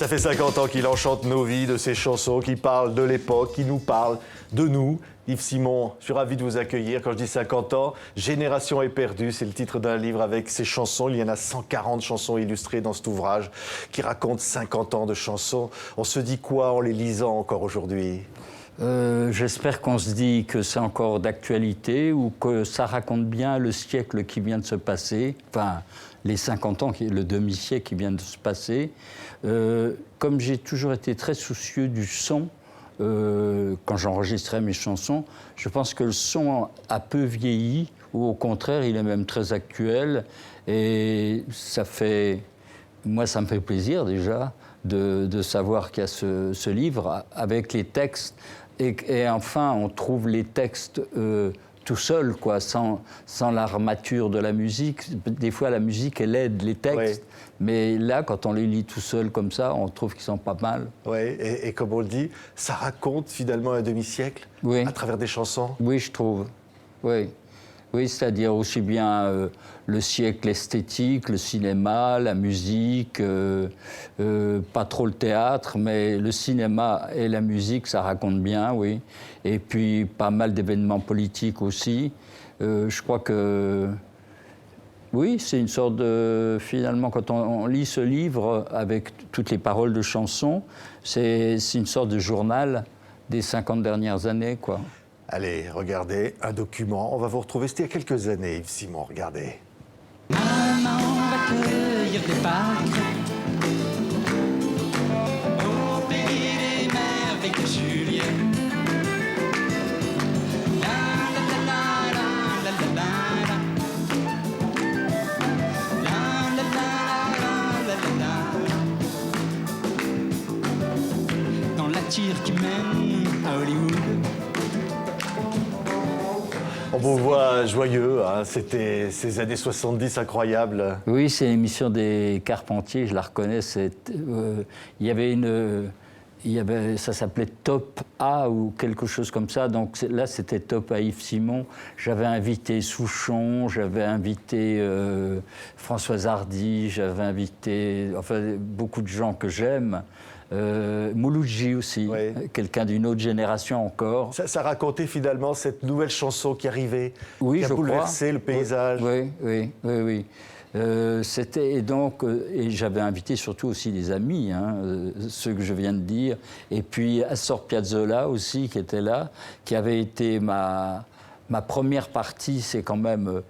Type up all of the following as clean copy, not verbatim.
Ça fait 50 ans qu'il enchante nos vies, de ses chansons qui parlent de l'époque, qui nous parlent de nous. Yves Simon, je suis ravi de vous accueillir. Quand je dis 50 ans, Génération éperdue, c'est le titre d'un livre avec ses chansons. Il y en a 140 chansons illustrées dans cet ouvrage qui raconte 50 ans de chansons. On se dit quoi en les lisant encore aujourd'hui ? J'espère qu'on se dit que c'est encore d'actualité ou que ça raconte bien le siècle qui vient de se passer, enfin les 50 ans, le demi-siècle qui vient de se passer. Comme j'ai toujours été très soucieux du son, quand j'enregistrais mes chansons, je pense que le son a peu vieilli, ou au contraire, il est même très actuel. Et moi, ça me fait plaisir déjà de savoir qu'il y a ce livre avec les textes. Et enfin, on trouve les textes tout seul, quoi, sans l'armature de la musique. Des fois, la musique, elle aide les textes. Oui. Mais là, quand on les lit tout seul comme ça, on trouve qu'ils sont pas mal. Oui, et comme on le dit, ça raconte finalement un demi-siècle à travers des chansons. Oui, je trouve. Oui. Oui, c'est-à-dire aussi bien le siècle esthétique, le cinéma, la musique, pas trop le théâtre, mais le cinéma et la musique, ça raconte bien, oui. Et puis pas mal d'événements politiques aussi. Je crois que, oui, c'est une sorte de... Finalement, quand on lit ce livre avec toutes les paroles de chansons, c'est une sorte de journal des 50 dernières années, quoi. Allez, regardez, un document. On va vous retrouver, c'était il y a quelques années, Yves Simon, regardez. Maman va cueillir des pâques au pays des merveilles de Juliette. La la la la la la la la la la la la. Dans la tire qui mène à Hollywood. On vous voit joyeux, hein. C'était ces années 70 incroyables. Oui, c'est l'émission des Carpentiers, je la reconnais. Ça s'appelait Top A ou quelque chose comme ça. Donc là, c'était Top à Yves Simon. J'avais invité Souchon, j'avais invité Françoise Hardy, j'avais invité beaucoup de gens que j'aime. Mouloudji aussi, oui. Quelqu'un d'une autre génération encore. Ça racontait finalement cette nouvelle chanson qui arrivait, oui, qui a bouleversé le paysage. Oui. Et j'avais invité surtout aussi des amis, ceux que je viens de dire, et puis Astor Piazzolla aussi qui était là, qui avait été ma première partie, c'est quand même...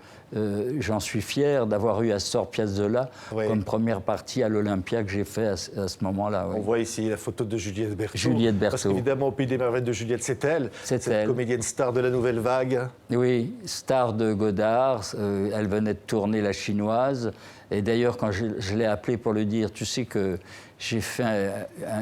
j'en suis fier d'avoir eu Astor Piazzolla comme première partie à l'Olympia que j'ai fait à ce moment-là. Oui. On voit ici la photo de Juliette Berthaud. Juliette Berthaud. Parce qu'évidemment, au Pays des Merveilles de Juliette, c'est elle. C'est cette elle. Comédienne star de la Nouvelle Vague. Oui, star de Godard. Elle venait de tourner La Chinoise. Et d'ailleurs, quand je l'ai appelée pour lui dire, tu sais que j'ai fait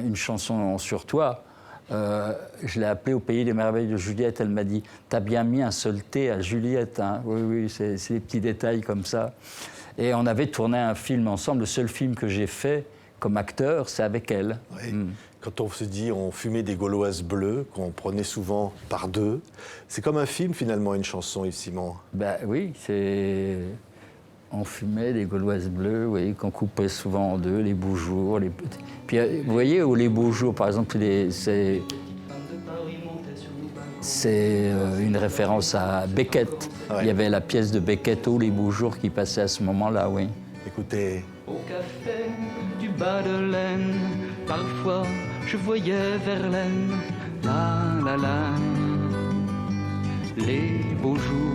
une chanson sur toi. Je l'ai appelée au Pays des Merveilles de Juliette. Elle m'a dit « T'as bien mis un seul T à Juliette, hein ?» Oui, c'est des petits détails comme ça. Et on avait tourné un film ensemble. Le seul film que j'ai fait comme acteur, c'est avec elle. Oui. Quand on se dit on fumait des Gauloises bleues, qu'on prenait souvent par deux, c'est comme un film finalement, une chanson, Yves Simon. Ben oui, c'est... On fumait des Gauloises bleues, oui, qu'on coupait souvent en deux, les beaux jours, les petits... Puis, vous voyez, les beaux jours, par exemple, c'est une référence à Beckett. Ouais. Il y avait la pièce de Beckett, Oh, les beaux jours, qui passait à ce moment-là, oui. Écoutez. Au café du bas de Laine, parfois je voyais Verlaine, la, les beaux jours.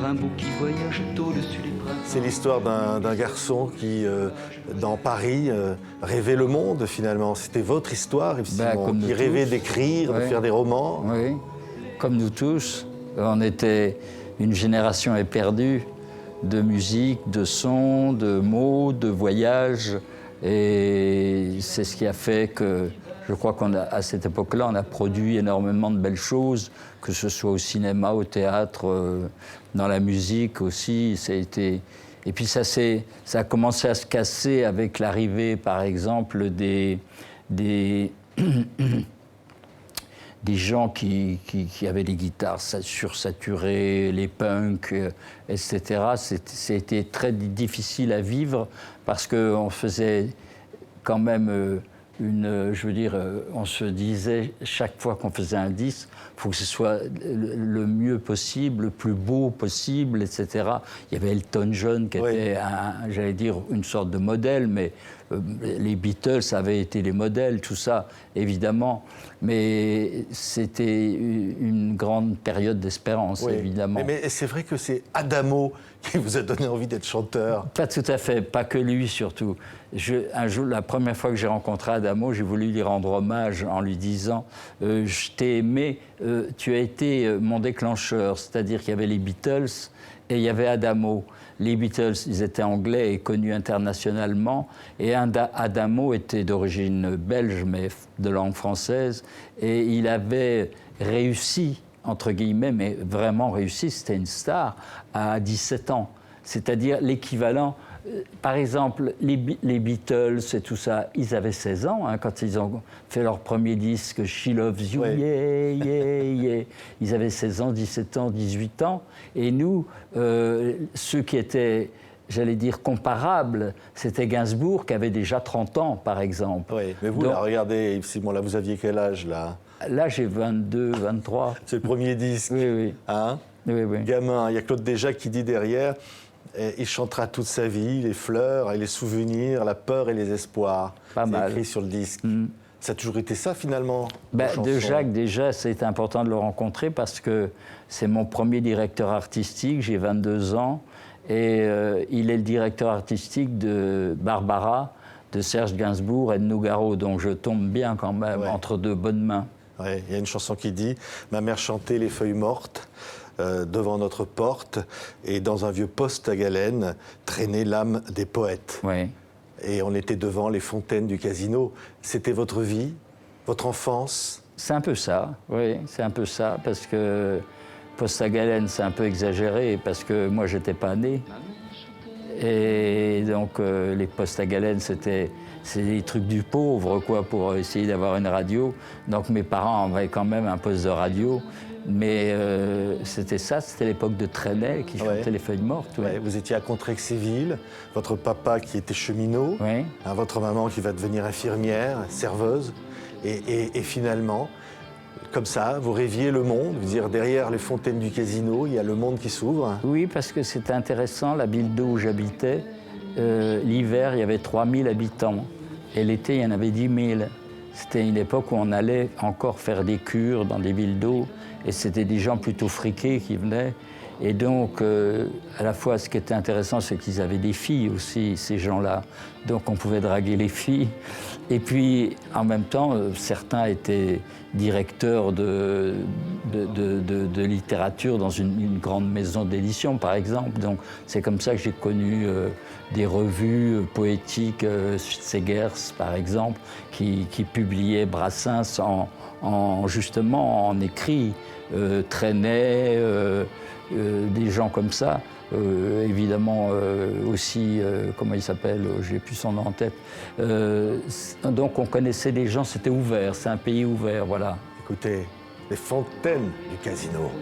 Rimbaud qui voyage au-dessus des printemps. C'est l'histoire d'un garçon qui, dans Paris, rêvait le monde, finalement. C'était votre histoire, Yves Simon, qui rêvait d'écrire, de faire des romans. Oui, comme nous tous. On était une génération éperdue de musique, de sons, de mots, de voyages. Et c'est ce qui a fait que... Je crois qu'à cette époque-là, on a produit énormément de belles choses, que ce soit au cinéma, au théâtre, dans la musique aussi. Ça a été... Et puis ça a commencé à se casser avec l'arrivée, par exemple, des gens qui avaient des guitares sursaturées, les punks, etc. C'était très difficile à vivre parce qu'on faisait quand même je veux dire, on se disait chaque fois qu'on faisait un disque, il faut que ce soit le mieux possible, le plus beau possible, etc. Il y avait Elton John qui était, j'allais dire, une sorte de modèle, mais les Beatles avaient été les modèles, tout ça, évidemment. Mais c'était une grande période d'espérance, évidemment. Mais c'est vrai que c'est Adamo qui vous a donné envie d'être chanteur. Pas tout à fait, pas que lui surtout. Un jour, la première fois que j'ai rencontré Adamo, j'ai voulu lui rendre hommage en lui disant je t'ai aimé, tu as été mon déclencheur. C'est-à-dire qu'il y avait les Beatles et il y avait Adamo. Les Beatles, ils étaient anglais et connus internationalement. Et Adamo était d'origine belge, mais de langue française. Et il avait réussi, entre guillemets, mais vraiment réussi, c'était une star, à 17 ans. C'est-à-dire l'équivalent... Par exemple, les Beatles et tout ça, ils avaient 16 ans quand ils ont fait leur premier disque, She Loves You, yeah, yeah, yeah. Ils avaient 16 ans, 17 ans, 18 ans. Et nous, ceux qui étaient, j'allais dire, comparables, c'était Gainsbourg qui avait déjà 30 ans, par exemple. Oui, mais vous, là, regardez, Simon, là, vous aviez quel âge, là? Là, j'ai 22, 23. C'est le premier disque. Oui. Hein? Oui. Gamin, il y a Claude Déjac qui dit derrière... Il chantera toute sa vie, les fleurs et les souvenirs, la peur et les espoirs. Pas mal. C'est écrit sur le disque. Ça a toujours été ça, finalement? De Jacques, déjà, c'est important de le rencontrer parce que c'est mon premier directeur artistique, j'ai 22 ans, et il est le directeur artistique de Barbara, de Serge Gainsbourg et de Nougaro, donc je tombe bien quand même entre de bonnes mains. Ouais, il y a une chanson qui dit « Ma mère chantait les feuilles mortes ». Devant notre porte, et dans un vieux poste à galène, traînait l'âme des poètes. Oui. Et on était devant les fontaines du casino. C'était votre vie, votre enfance? C'est un peu ça, oui, c'est un peu ça, parce que poste à galène, c'est un peu exagéré, parce que moi, j'étais pas né. Et donc, les postes à galène, c'est des trucs du pauvre, quoi, pour essayer d'avoir une radio. Donc, mes parents avaient quand même un poste de radio. Mais c'était l'époque de Trenet qui chantait les feuilles mortes. Ouais, vous étiez à Contrexéville, votre papa qui était cheminot, votre maman qui va devenir infirmière, serveuse. Et finalement, comme ça, vous rêviez le monde, vous dire derrière les fontaines du casino, il y a le monde qui s'ouvre. Oui, parce que c'était intéressant, la ville d'eau où j'habitais, l'hiver, il y avait 3000 habitants. Et l'été, il y en avait 10 000. C'était une époque où on allait encore faire des cures dans des villes d'eau. Et c'était des gens plutôt friqués qui venaient. Et donc, à la fois, ce qui était intéressant, c'est qu'ils avaient des filles aussi, ces gens-là. Donc, on pouvait draguer les filles. Et puis, en même temps, certains étaient directeurs de littérature dans une grande maison d'édition, par exemple. Donc, c'est comme ça que j'ai connu des revues poétiques, Segers, par exemple, qui publiaient Brassens justement en écrit. Trenet, des gens comme ça, évidemment aussi, comment il s'appelle, j'ai plus son nom en tête. Donc on connaissait des gens, c'était ouvert, c'est un pays ouvert, voilà. Écoutez, les fontaines du casino.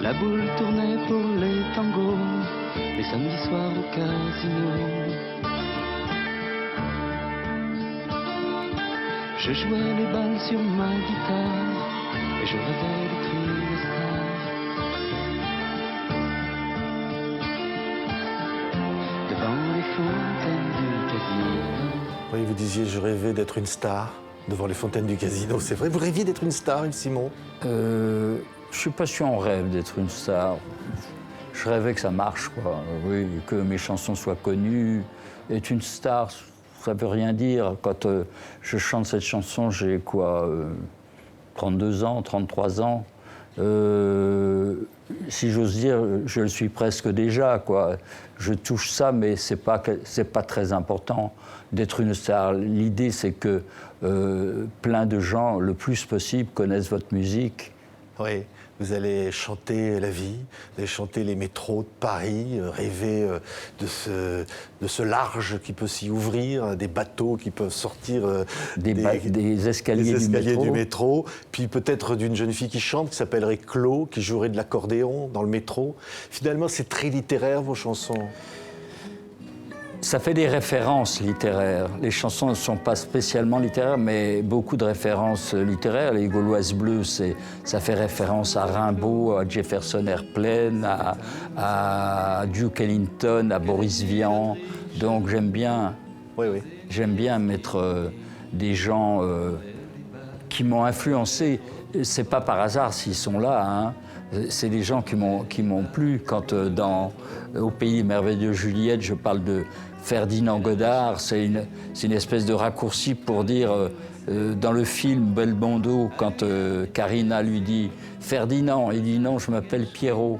La boule tournait pour les tangos, les samedis soirs au casino. Je jouais les balles sur ma guitare et je rêvais d'être une star. Devant les fontaines du casino. Oui, vous disiez, je rêvais d'être une star devant les fontaines du casino. C'est vrai, vous rêviez d'être une star, Yves Simon? Je ne sais pas si on rêve d'être une star. Je rêvais que ça marche, quoi. Oui, que mes chansons soient connues. Être une star, ça ne veut rien dire. Quand je chante cette chanson, j'ai quoi 32 ans, 33 ans. Si j'ose dire, je le suis presque déjà, quoi. Je touche ça, mais c'est pas très important d'être une star. L'idée, c'est que plein de gens, le plus possible, connaissent votre musique. Oui, vous allez chanter la vie, vous allez chanter les métros de Paris, rêver de ce large qui peut s'y ouvrir, des bateaux qui peuvent sortir des escaliers du métro, puis peut-être d'une jeune fille qui chante, qui s'appellerait Claude, qui jouerait de l'accordéon dans le métro. Finalement, c'est très littéraire, vos chansons. Ça fait des références littéraires. Les chansons ne sont pas spécialement littéraires, mais beaucoup de références littéraires. Les Gauloises bleues, ça fait référence à Rimbaud, à Jefferson Airplane, à Duke Ellington, à Boris Vian. Donc j'aime bien mettre des gens qui m'ont influencé. C'est pas par hasard s'ils sont là, hein. C'est des gens qui m'ont plu. Quand au Pays merveilleux Juliette, je parle de Ferdinand Godard, c'est une espèce de raccourci pour dire, dans le film Belmondo, quand Karina lui dit « Ferdinand », il dit « Non, je m'appelle Pierrot ».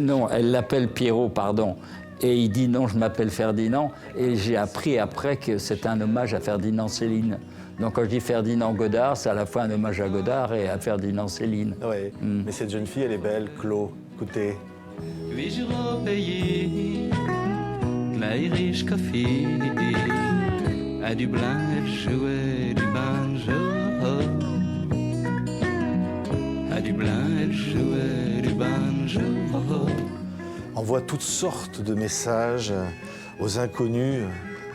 Non, elle l'appelle Pierrot, pardon. Et il dit « Non, je m'appelle Ferdinand ». Et j'ai appris après que c'est un hommage à Ferdinand Céline. Donc quand je dis Ferdinand Godard, c'est à la fois un hommage à Godard et à Ferdinand Céline. Oui, mais cette jeune fille, elle est belle, Claude. Écoutez. 8 jours payés, l'Irish Coffee, à Dublin, elle jouait du banjo. À Dublin, elle jouait du banjo. On voit toutes sortes de messages aux inconnus,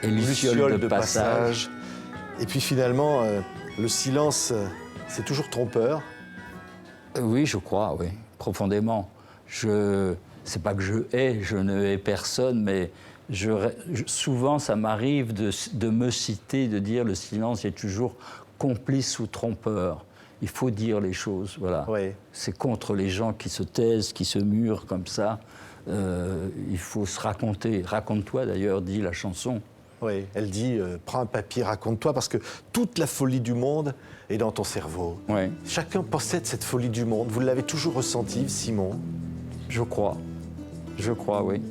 Et Luciole de passage. Et puis finalement, le silence, c'est toujours trompeur. Oui, je crois, oui, profondément. C'est pas que je ne hais personne, mais souvent ça m'arrive de me citer, de dire le silence est toujours complice ou trompeur. Il faut dire les choses, voilà. Oui. C'est contre les gens qui se taisent, qui se murent comme ça. Il faut se raconter. Raconte-toi d'ailleurs, dit la chanson. Oui, elle dit prends un papier, raconte-toi, parce que toute la folie du monde est dans ton cerveau. Oui. Chacun possède cette folie du monde. Vous l'avez toujours ressenti, Simon? Je crois, oui.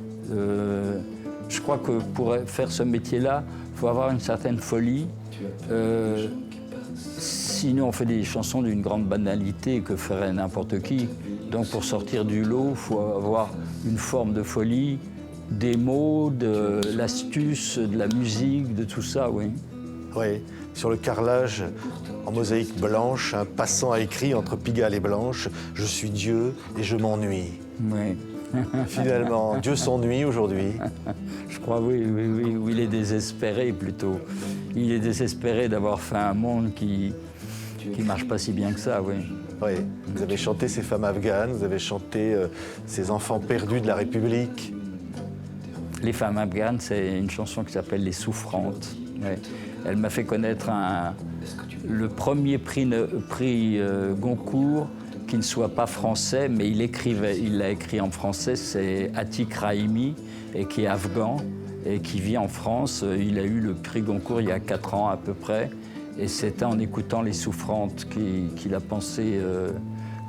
Je crois que pour faire ce métier-là, il faut avoir une certaine folie. Sinon, on fait des chansons d'une grande banalité que ferait n'importe qui. Donc, pour sortir du lot, il faut avoir une forme de folie, des mots, de l'astuce, de la musique, de tout ça, oui. Oui, sur le carrelage en mosaïque blanche, un passant a écrit entre Pigalle et Blanche « Je suis Dieu et je m'ennuie ». Oui. Finalement, Dieu s'ennuie aujourd'hui. Je crois, oui, il est désespéré plutôt. Il est désespéré d'avoir fait un monde qui marche pas si bien que ça, oui. Oui, vous avez chanté ces femmes afghanes, vous avez chanté ces enfants perdus de la République. Les femmes afghanes, c'est une chanson qui s'appelle Les Souffrantes. Ouais. Elle m'a fait connaître le premier prix Goncourt qui ne soit pas français, mais il l'a écrit en français, c'est Atik Rahimi, et qui est afghan, et qui vit en France. Il a eu le prix Goncourt il y a 4 ans à peu près, et c'était en écoutant Les Souffrantes qu'il a pensé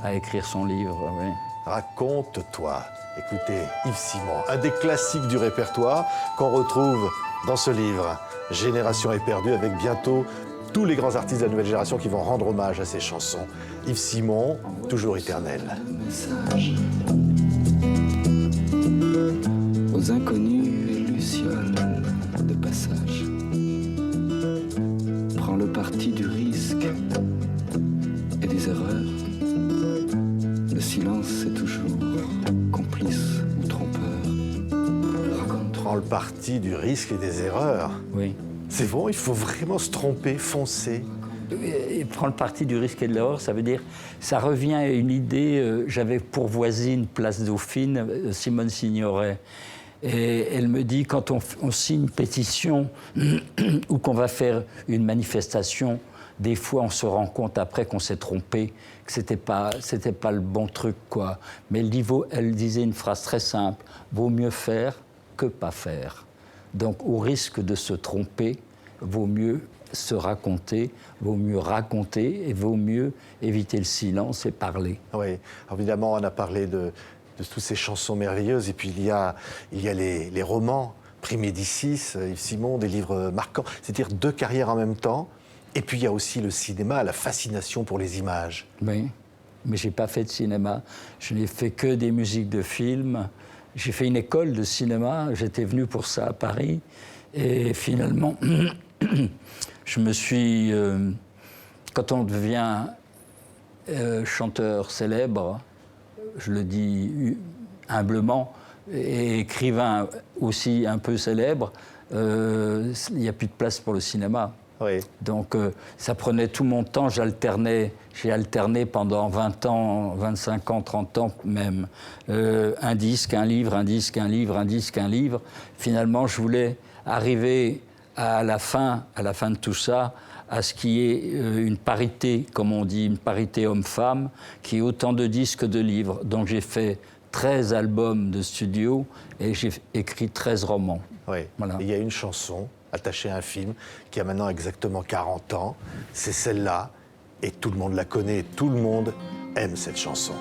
à écrire son livre. Ouais. Raconte-toi. Écoutez, Yves Simon, un des classiques du répertoire qu'on retrouve dans ce livre, Génération éperdue, avec bientôt tous les grands artistes de la nouvelle génération qui vont rendre hommage à ces chansons. Yves Simon, toujours éternel. Message aux inconnus et lucioles de passage. Prends le parti du risque et des erreurs. Le silence est toujours complice ou trompeur. Prends le parti du risque et des erreurs. Oui. C'est bon, il faut vraiment se tromper, foncer. Et prendre le parti du risque et de l'erreur, ça veut dire, ça revient à une idée, j'avais pour voisine Place Dauphine, Simone Signoret, et elle me dit, quand on signe une pétition ou qu'on va faire une manifestation, des fois on se rend compte après qu'on s'est trompé, que c'était pas le bon truc, quoi. Mais elle disait une phrase très simple, vaut mieux faire que pas faire. Donc au risque de se tromper, vaut mieux se raconter, vaut mieux raconter et vaut mieux éviter le silence et parler. Oui, évidemment, on a parlé de toutes ces chansons merveilleuses, et puis il y a les romans, Prix Médicis, Yves Simon, des livres marquants, c'est-à-dire 2 carrières en même temps, et puis il y a aussi le cinéma, la fascination pour les images. Oui, mais je n'ai pas fait de cinéma, je n'ai fait que des musiques de films. J'ai fait une école de cinéma, j'étais venu pour ça à Paris, et finalement, je me suis... quand on devient chanteur célèbre, je le dis humblement, et écrivain aussi un peu célèbre, il n'y a plus de place pour le cinéma. Oui. Donc ça prenait tout mon temps, j'ai alterné pendant 20 ans, 25 ans, 30 ans même. Un disque, un livre, un disque, un livre, un disque, un livre. Finalement, je voulais arriver à la fin de tout ça, à ce qui est une parité, comme on dit, une parité homme-femme, qui ait autant de disques que de livres. Donc j'ai fait 13 albums de studio et j'ai écrit 13 romans. Oui. Voilà. Il y a une chanson attachée à un film qui a maintenant exactement 40 ans. C'est celle-là. Et tout le monde la connaît. Et tout le monde aime cette chanson.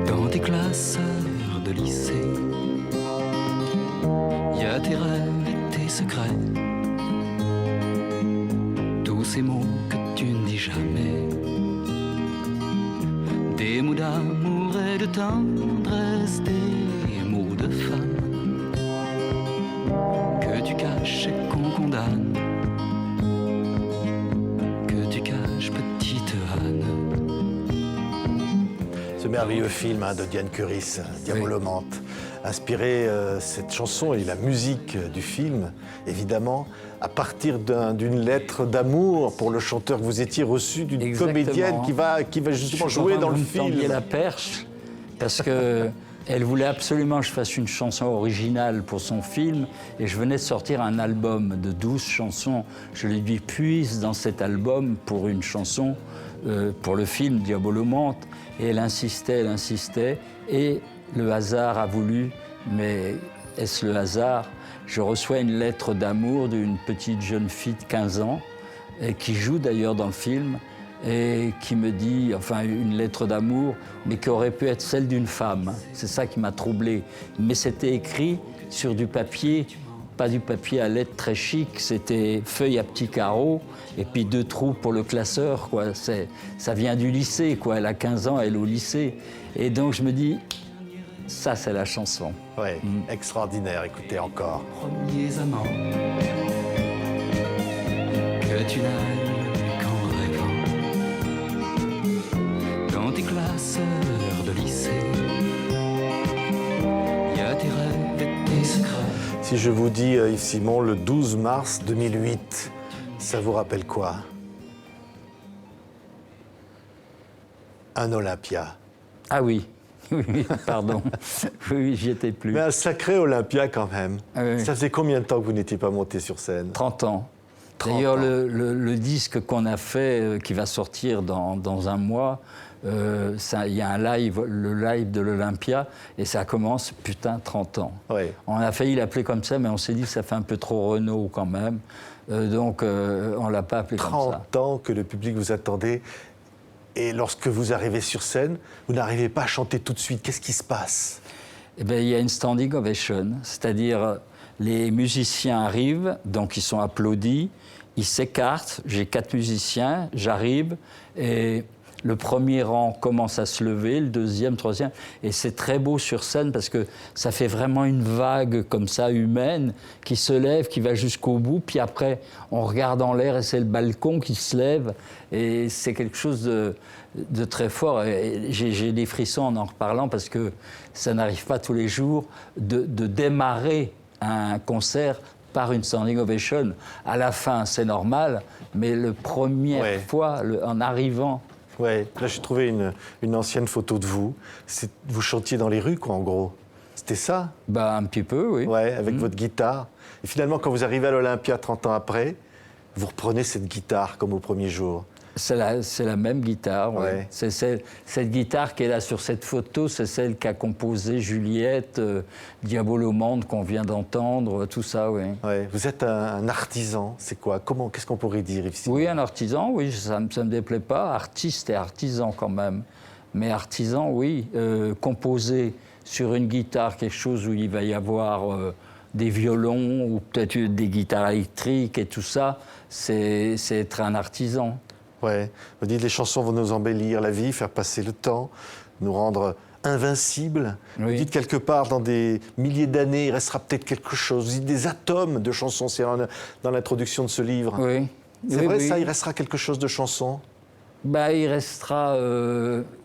Dans tes classeurs de lycée, il y a tes rêves et tes secrets, tous ces mots que tu ne dis jamais, des mots d'amour et de tendresse, des mots de femme que tu caches et qu'on condamne, que tu caches, petite Anne. Ce merveilleux film de Diane Curis, Diabolomante, inspiré cette chanson et la musique du film, évidemment, à partir d'une lettre d'amour pour le chanteur que vous étiez reçu d'une Exactement. comédienne qui va justement jouer dans le film. Vous me tendiez la perche, parce que elle voulait absolument que je fasse une chanson originale pour son film, et je venais de sortir un album de 12 chansons. Je lui dis, puise dans cet album pour une chanson, pour le film Diabolomante, et elle insistait, et le hasard a voulu, mais est-ce le hasard? Je reçois une lettre d'amour d'une petite jeune fille de 15 ans, et qui joue d'ailleurs dans le film, et qui me dit, enfin une lettre d'amour, mais qui aurait pu être celle d'une femme. C'est ça qui m'a troublé. Mais c'était écrit sur du papier, pas du papier à lettres très chic, c'était feuille à petits carreaux, et puis 2 trous pour le classeur, quoi. Ça vient du lycée, quoi. Elle a 15 ans, elle est au lycée. Et donc je me dis, ça c'est la chanson. Oui, extraordinaire, écoutez encore. Premiers amants que tu n'as eu qu'en rêvant. Dans tes classeurs de lycée, il y a tes rêves et tes secrets. Si je vous dis, Yves Simon, le 12 mars 2008, ça vous rappelle quoi? Un Olympia. Ah oui, oui, pardon. Oui, j'y étais plus. Mais un sacré Olympia quand même. Ah oui. Ça faisait combien de temps que vous n'étiez pas monté sur scène? 30 ans. 30 D'ailleurs, ans. le disque qu'on a fait, qui va sortir dans un mois, il y a un live, le live de l'Olympia, et ça commence, putain, 30 ans. Oui. On a failli l'appeler comme ça, mais on s'est dit que ça fait un peu trop Renault quand même. Donc, on ne l'a pas appelé comme ça. 30 ans que le public vous attendait. Et lorsque vous arrivez sur scène, vous n'arrivez pas à chanter tout de suite. Qu'est-ce qui se passe? Eh bien, il y a une standing ovation, c'est-à-dire les musiciens arrivent, donc ils sont applaudis, ils s'écartent, j'ai 4 musiciens, j'arrive, et le premier rang commence à se lever, le deuxième, troisième, et c'est très beau sur scène parce que ça fait vraiment une vague comme ça, humaine, qui se lève, qui va jusqu'au bout, puis après, on regarde en l'air et c'est le balcon qui se lève, et c'est quelque chose de très fort. Et j'ai des frissons en reparlant parce que ça n'arrive pas tous les jours de démarrer un concert par une standing ovation. À la fin, c'est normal, mais la première fois, en arrivant... Ouais, là j'ai trouvé une ancienne photo de vous. Vous chantiez dans les rues, quoi, en gros. C'était ça? Bah, un petit peu, oui. Ouais, avec votre guitare. Et finalement, quand vous arrivez à l'Olympia 30 ans après, vous reprenez cette guitare comme au premier jour. C'est la même guitare, oui. Ouais. C'est cette guitare qui est là sur cette photo, c'est celle qu'a composée Juliette, Diabolomante qu'on vient d'entendre, tout ça, oui. Ouais. Vous êtes un artisan, c'est quoi? Qu'est-ce qu'on pourrait dire ici? Oui, un artisan, oui, ça ne me déplaît pas. Artiste et artisan quand même. Mais artisan, oui. Composer sur une guitare quelque chose où il va y avoir des violons ou peut-être des guitares électriques et tout ça, c'est être un artisan. Ouais. Vous dites les chansons vont nous embellir la vie, faire passer le temps, nous rendre invincibles. Oui. Vous dites quelque part, dans des milliers d'années, il restera peut-être quelque chose. Vous dites des atomes de chansons, c'est dans l'introduction de ce livre. Oui. C'est Oui, vrai oui. ça, il restera quelque chose de chansons? Bah, il restera,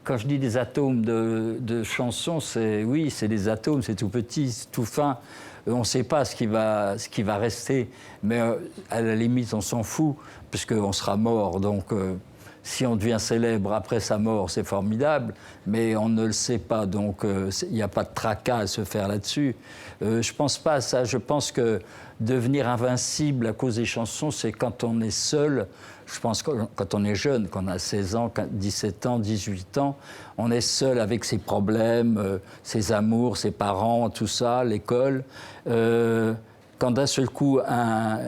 quand je dis des atomes de chansons, c'est des atomes, c'est tout petit, c'est tout fin. On ne sait pas ce qui va rester, mais à la limite, on s'en fout, puisqu'on sera mort. Donc, si on devient célèbre après sa mort, c'est formidable, mais on ne le sait pas, donc il n'y a pas de tracas à se faire là-dessus. Je ne pense pas à ça. Je pense que devenir invincible à cause des chansons, c'est quand on est seul. Je pense que quand on est jeune, quand on a 16 ans, 17 ans, 18 ans, on est seul avec ses problèmes, ses amours, ses parents, tout ça, l'école. Quand d'un seul coup,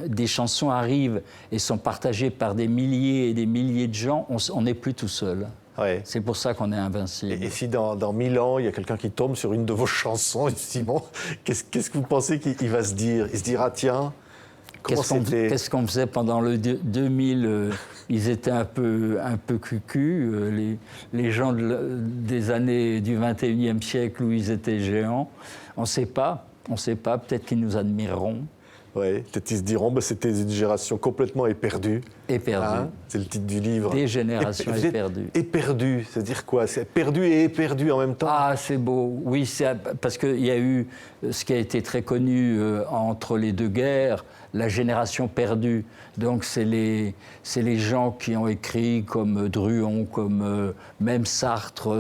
des chansons arrivent et sont partagées par des milliers et des milliers de gens, on n'est plus tout seul. Ouais. C'est pour ça qu'on est invincible. Et si dans 1000 ans, il y a quelqu'un qui tombe sur une de vos chansons, Simon, qu'est-ce que vous pensez qu'il va se dire? Il se dira, tiens, comment c'était? Qu'est-ce qu'on faisait pendant le 2000 Ils étaient un peu cucus, les gens des années du 21e siècle où ils étaient géants. On ne sait pas, peut-être qu'ils nous admireront. Oui, peut-être qu'ils se diront, c'était une génération complètement éperdue. Éperdue. Hein, c'est le titre du livre. Des générations éperdues. Éperdu, c'est-à-dire quoi? C'est perdu et éperdu en même temps? Ah, c'est beau. Oui, parce qu'il y a eu ce qui a été très connu entre les deux guerres, la génération perdue. Donc, c'est les gens qui ont écrit comme Druon, comme même Sartre,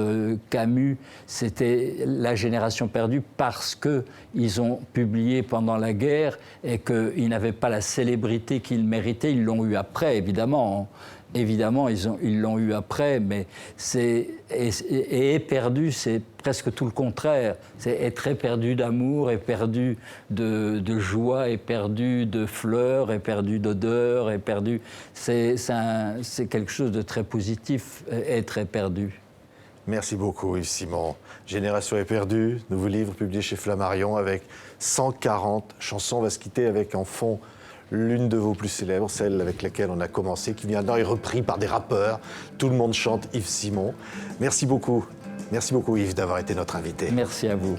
Camus. C'était la génération perdue parce qu'ils ont publié pendant la guerre et qu'ils n'avaient pas la célébrité qu'ils méritaient. Ils l'ont eu après, évidemment. Évidemment, ils l'ont eu après, mais éperdu, c'est presque tout le contraire. C'est être éperdu d'amour, éperdu de joie, éperdu de fleurs, éperdu d'odeurs, éperdu. C'est quelque chose de très positif, être éperdu. Merci beaucoup, Yves Simon. Génération éperdue, nouveau livre publié chez Flammarion avec 140 chansons. On va se quitter avec en fond l'une de vos plus célèbres, celle avec laquelle on a commencé, qui maintenant est repris par des rappeurs. Tout le monde chante Yves Simon. Merci beaucoup Yves d'avoir été notre invité. Merci à vous.